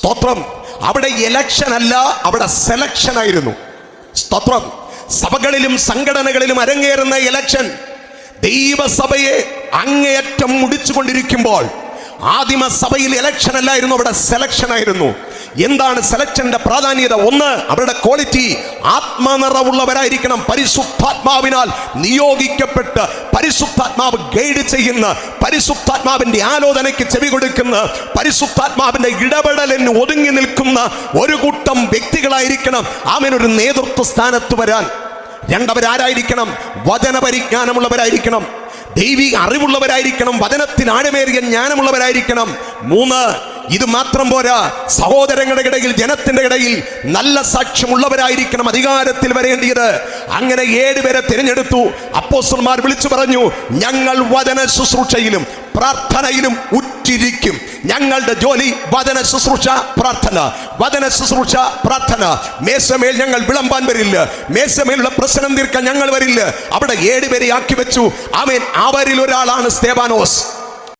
സ്തോത്രം. അവിടെ ഇലക്ഷൻ അല്ല, അവിടെ സെലക്ഷൻ ആയിരുന്നു. സ്തോത്രം. സഭകളിലും സംഘടനകളിലും അരങ്ങേറുന്ന ഇലക്ഷൻ ദൈവസഭയെ അങ്ങേയറ്റം മുടിച്ചുകൊണ്ടിരിക്കുമ്പോൾ ആദിമ സഭയിൽ ഇലക്ഷൻ അല്ലായിരുന്നു, അവിടെ സെലക്ഷൻ ആയിരുന്നു. എന്താണ് സെലക്ഷന്റെ പ്രാധാന്യത? ഒന്ന്, അവരുടെ ക്വാളിറ്റി ആത്മനിറവുള്ളവരായിരിക്കണം. പരിശുദ്ധാത്മാവിനാൽ നിയോഗിക്കപ്പെട്ട് പരിശുദ്ധാത്മാവ് ഗൈഡ് ചെയ്യുന്ന, പരിശുദ്ധാത്മാവിന്റെ ആലോചനയ്ക്ക് ചെവി കൊടുക്കുന്ന, പരിശുദ്ധാത്മാവിന്റെ ഇടപെടലിന് ഒതുങ്ങി നിൽക്കുന്ന ഒരു കൂട്ടം വ്യക്തികളായിരിക്കണം അവനൊരു നേതൃത്വ സ്ഥാനത്ത് വരാൻ. രണ്ടവരാരായിരിക്കണം? വചനപരിജ്ഞാനമുള്ളവരായിരിക്കണം, ദൈവിക അറിവുള്ളവരായിരിക്കണം, വചനത്തിൽ ആഴമേറിയ ജ്ഞാനമുള്ളവരായിരിക്കണം. മൂന്ന്, ഇത് മാത്രം പോരാ, സഹോദരങ്ങളുടെ ഇടയിൽ, ജനത്തിന്റെ ഇടയിൽ നല്ല സാക്ഷ്യമുള്ളവരായിരിക്കണം അധികാരത്തിൽ വരേണ്ടിയത്. അങ്ങനെ 7 പേരെ തിരഞ്ഞെടുത്തു. അപ്പോസ്തലന്മാർ വിളിച്ചു പറഞ്ഞു, ഞങ്ങൾ വചന ശുശ്രൂഷയിലും പ്രാർത്ഥനയിലും ഉറ്റിരിക്കും. ഞങ്ങളുടെ ജോലി വചന ശുശ്രൂഷ, പ്രാർത്ഥന, വചന ശുശ്രൂഷ, പ്രാർത്ഥന. മേശമേൽ ഞങ്ങൾ വിളമ്പാൻ വരില്ല, മേശമേലുള്ള പ്രശ്നം തീർക്കാൻ ഞങ്ങൾ വരില്ല. അവിടെ 7 പേരെ ആക്കി വെച്ചു. അവരിൽ ഒരാളാണ് സ്തെഫാനോസ്.